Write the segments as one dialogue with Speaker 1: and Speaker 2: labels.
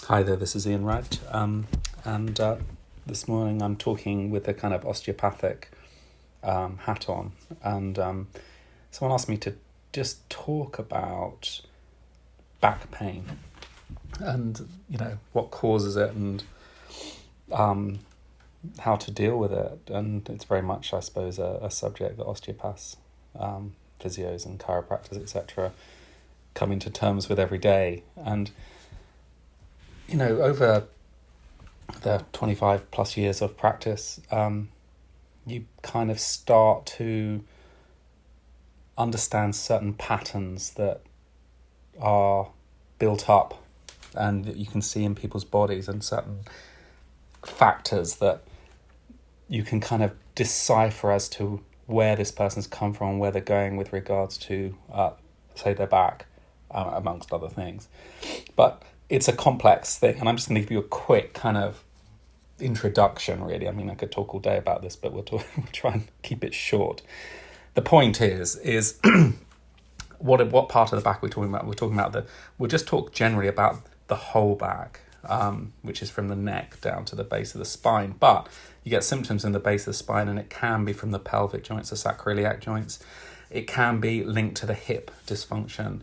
Speaker 1: Hi there, this is Ian Wright, and this morning I'm talking with a kind of osteopathic hat on, and someone asked me to just talk about back pain and, what causes it and how to deal with it. And it's very much, I suppose, a subject that osteopaths, physios and chiropractors, etc., come into terms with every day. And over the 25 plus years of practice, you kind of start to understand certain patterns that are built up and that you can see in people's bodies, and certain factors that you can kind of decipher as to where this person's come from, where they're going with regards to, say, their back, amongst other things. But it's a complex thing, and I'm just going to give you a quick kind of introduction, really. I mean, I could talk all day about this, but we'll try and keep it short. The point is what part of the back we're talking about? We'll just talk generally about the whole back, which is from the neck down to the base of the spine. But you get symptoms in the base of the spine, and it can be from the pelvic joints, the sacroiliac joints. It can be linked to the hip dysfunction.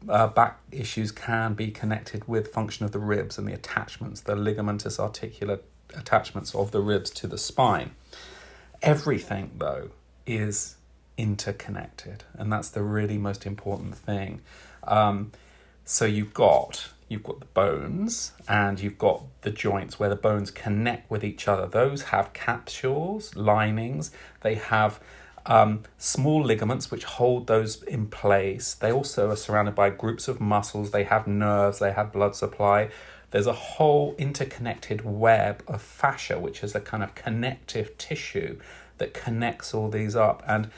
Speaker 1: Back issues can be connected with function of the ribs and the attachments, the ligamentous articular attachments of the ribs to the spine. Everything, though, is interconnected, and that's the really most important thing. So you've got the bones, and you've got the joints where the bones connect with each other. Those have capsules, linings. They have small ligaments which hold those in place. They also are surrounded by groups of muscles. They have nerves, they have blood supply. There's a whole interconnected web of fascia, which is a kind of connective tissue that connects all these up. And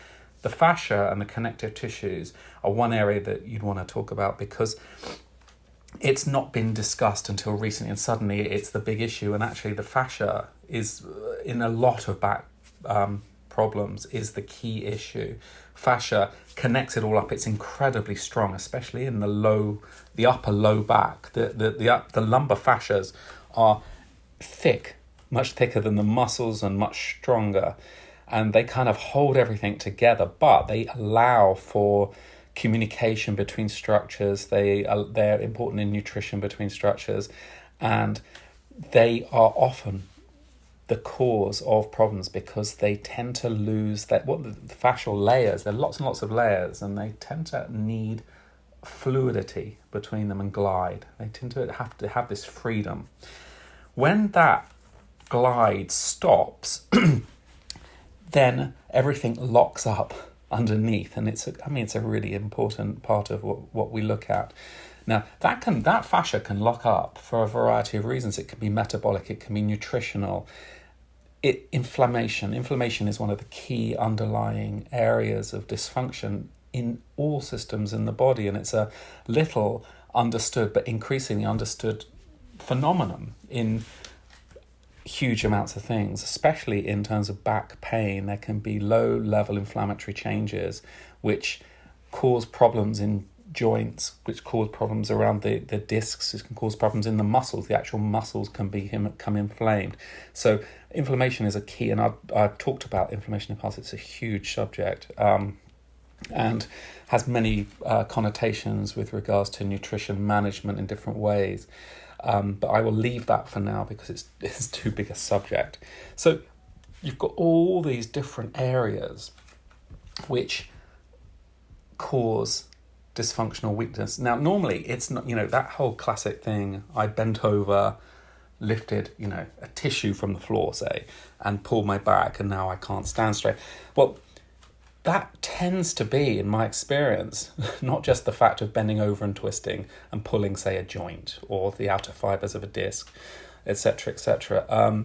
Speaker 1: the fascia and the connective tissues are one area that you'd want to talk about, because it's not been discussed until recently, and suddenly it's the big issue. And actually the fascia is, in a lot of back problems, is the key issue. Fascia connects it all up. It's incredibly strong, especially in the upper low back. The lumbar fascias are thick, much thicker than the muscles and much stronger, and they kind of hold everything together, but they allow for communication between structures. They're important in nutrition between structures, and they are often the cause of problems because they tend to lose the fascial layers. There are lots and lots of layers, and they tend to need fluidity between them and glide. They tend to have this freedom. When that glide stops, then everything locks up underneath, and it's a really important part of what we look at. Now, that fascia can lock up for a variety of reasons. It can be metabolic, it can be nutritional. Inflammation is one of the key underlying areas of dysfunction in all systems in the body, and it's a little understood but increasingly understood phenomenon in huge amounts of things, especially in terms of back pain. There can be low-level inflammatory changes which cause problems in joints, which cause problems around the discs. It can cause problems in the muscles. The actual muscles can become inflamed. So inflammation is a key, and I've talked about inflammation in the past. It's a huge subject, and has many connotations with regards to nutrition management in different ways. But I will leave that for now because it's too big a subject. So you've got all these different areas which cause dysfunctional weakness. Now, normally it's not, that whole classic thing, I bent over, lifted, a tissue from the floor, say, and pulled my back, and now I can't stand straight. Well, that tends to be, in my experience, not just the fact of bending over and twisting and pulling, say, a joint or the outer fibers of a disc, etc., etc.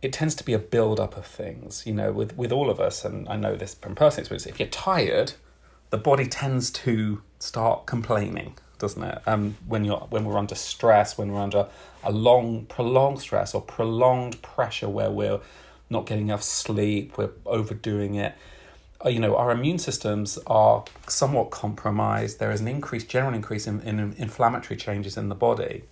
Speaker 1: It tends to be a build-up of things, with all of us, and I know this from personal experience. If you're tired, the body tends to start complaining, doesn't it? When we're under stress, when we're under a prolonged stress or prolonged pressure where we're not getting enough sleep, we're overdoing it. Our immune systems are somewhat compromised. There is an general increase in inflammatory changes in the body.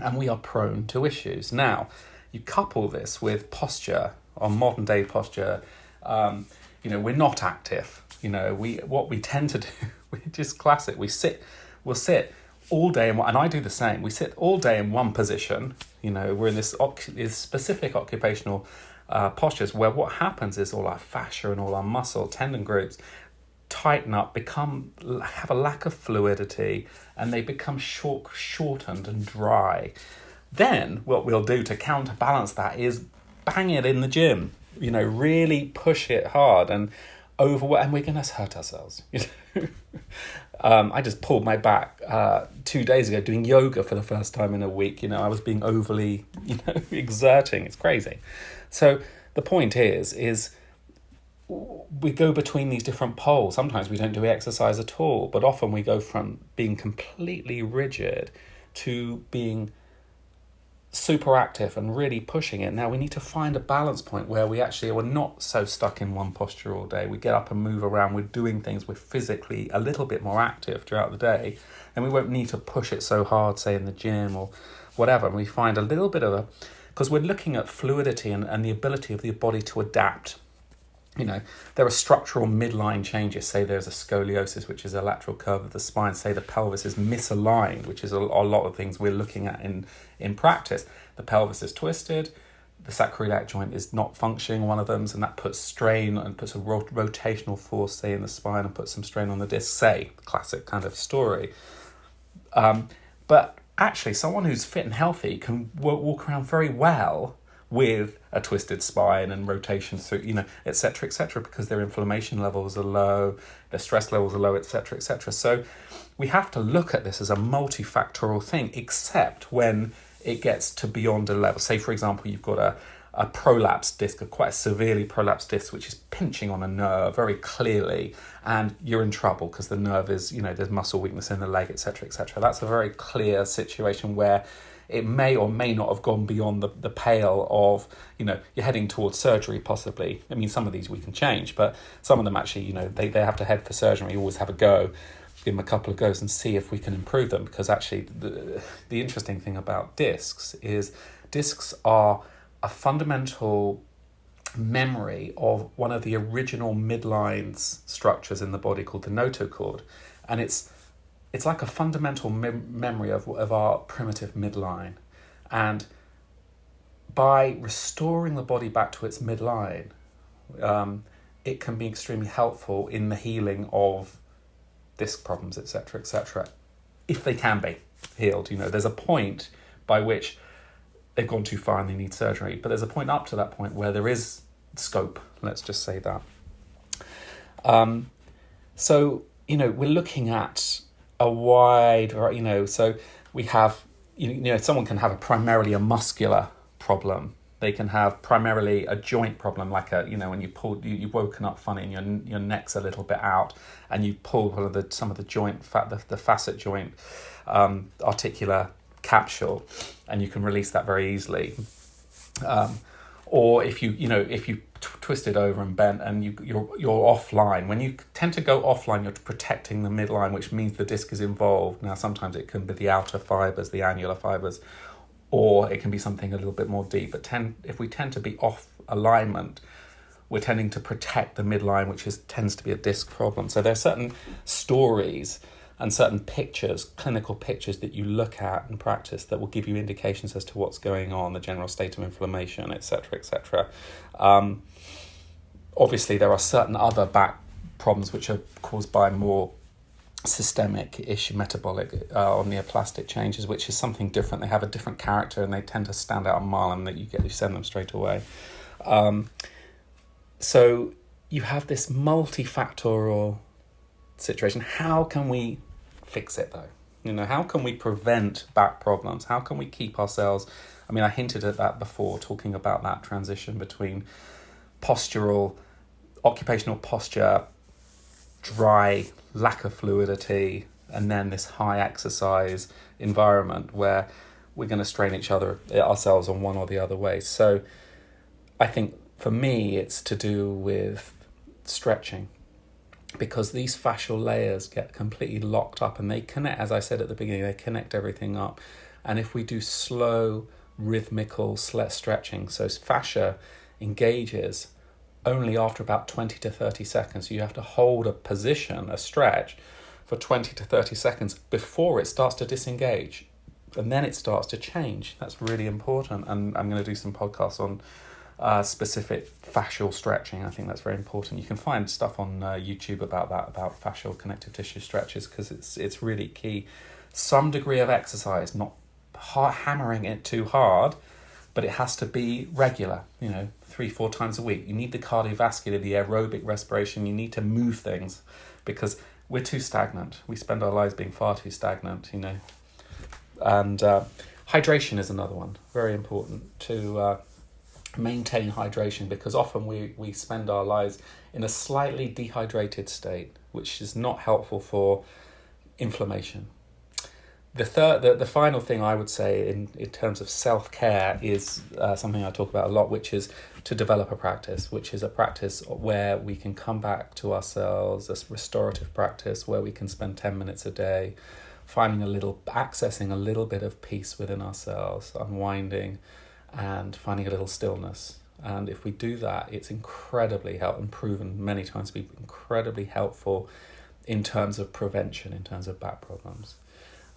Speaker 1: and we are prone to issues. Now, you couple this with posture, on modern day posture, we're not active. What we tend to do, we're just classic. We'll sit all day, and I do the same. We sit all day in one position. We're in this specific occupational postures where what happens is all our fascia and all our muscle, tendon groups tighten up, have a lack of fluidity, and they become shortened and dry. Then what we'll do to counterbalance that is bang it in the gym, really push it hard and and we're going to hurt ourselves. I just pulled my back 2 days ago doing yoga for the first time in a week. I was being overly, exerting. It's crazy. So the point is we go between these different poles. Sometimes we don't do exercise at all, but often we go from being completely rigid to being super active and really pushing it. Now we need to find a balance point where we're not so stuck in one posture all day. We get up and move around, we're doing things, we're physically a little bit more active throughout the day, and we won't need to push it so hard, say in the gym or whatever. And we find a little bit of because we're looking at fluidity and the ability of the body to adapt. There are structural midline changes. Say there's a scoliosis, which is a lateral curve of the spine. Say the pelvis is misaligned, which is a lot of things we're looking at in practice. The pelvis is twisted, the sacroiliac joint is not functioning, one of them, and that puts strain and puts a rotational force, say, in the spine and puts some strain on the disc, say, classic kind of story. But actually, someone who's fit and healthy can walk around very well with a twisted spine and rotation through, et cetera, because their inflammation levels are low, their stress levels are low, et cetera. So we have to look at this as a multifactorial thing, except when it gets to beyond a level. Say, for example, you've got a prolapsed disc, a quite severely prolapsed disc, which is pinching on a nerve very clearly, and you're in trouble because the nerve is, there's muscle weakness in the leg, et cetera. That's a very clear situation where it may or may not have gone beyond the pale of, you're heading towards surgery possibly. I mean, some of these we can change, but some of them actually, they have to head for surgery. You always have a go, give them a couple of goes and see if we can improve them, because actually the interesting thing about discs is discs are a fundamental memory of one of the original midline structures in the body called the notochord, and it's like a fundamental memory of our primitive midline. And by restoring the body back to its midline, it can be extremely helpful in the healing of disc problems, etc., if they can be healed. There's a point by which they've gone too far and they need surgery, but there's a point up to that point where there is scope, let's just say that. So, we're looking at a wide, so we have, someone can have primarily a muscular problem. They can have primarily a joint problem, like when you've woken up funny and your neck's a little bit out, and you pull some of the joint the facet joint articular capsule, and you can release that very easily. Or if you twisted over and bent and you're offline. When you tend to go offline, you're protecting the midline, which means the disc is involved. Now, sometimes it can be the outer fibers, the annular fibers, or it can be something a little bit more deep. But if we tend to be off alignment, we're tending to protect the midline, which tends to be a disc problem. So there are certain stories and certain pictures, clinical pictures that you look at and practice that will give you indications as to what's going on, the general state of inflammation, etc. Obviously, there are certain other back problems which are caused by more systemic issue, metabolic or neoplastic changes, which is something different. They have a different character and they tend to stand out a mile, and that you send them straight away. So you have this multifactorial situation. How can we fix it though? How can we prevent back problems? How can we keep ourselves? I mean, I hinted at that before, talking about that transition between occupational posture, dry, lack of fluidity, and then this high exercise environment where we're going to strain ourselves on one or the other way. So I think for me, it's to do with stretching, because these fascial layers get completely locked up and they connect, as I said at the beginning, they connect everything up. And if we do slow, rhythmical stretching, so fascia engages only after about 20 to 30 seconds. You have to hold a position, a stretch, for 20 to 30 seconds before it starts to disengage. And then it starts to change. That's really important. And I'm going to do some podcasts on specific fascial stretching. I think that's very important. You can find stuff on YouTube about that, about fascial connective tissue stretches, because it's really key. Some degree of exercise, not hammering it too hard, but it has to be regular, 3-4 times a week. You need the cardiovascular, the aerobic respiration. You need to move things, because we're too stagnant. We spend our lives being far too stagnant, And hydration is another one, very important to maintain hydration, because often we spend our lives in a slightly dehydrated state, which is not helpful for inflammation. The final thing I would say in terms of self-care is something I talk about a lot, which is to develop a practice, which is a practice where we can come back to ourselves, a restorative practice where we can spend 10 minutes a day accessing a little bit of peace within ourselves, unwinding and finding a little stillness. And if we do that, it's incredibly helpful and proven many times to be incredibly helpful in terms of prevention, in terms of back problems.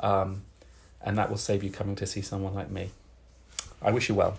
Speaker 1: And that will save you coming to see someone like me. I wish you well.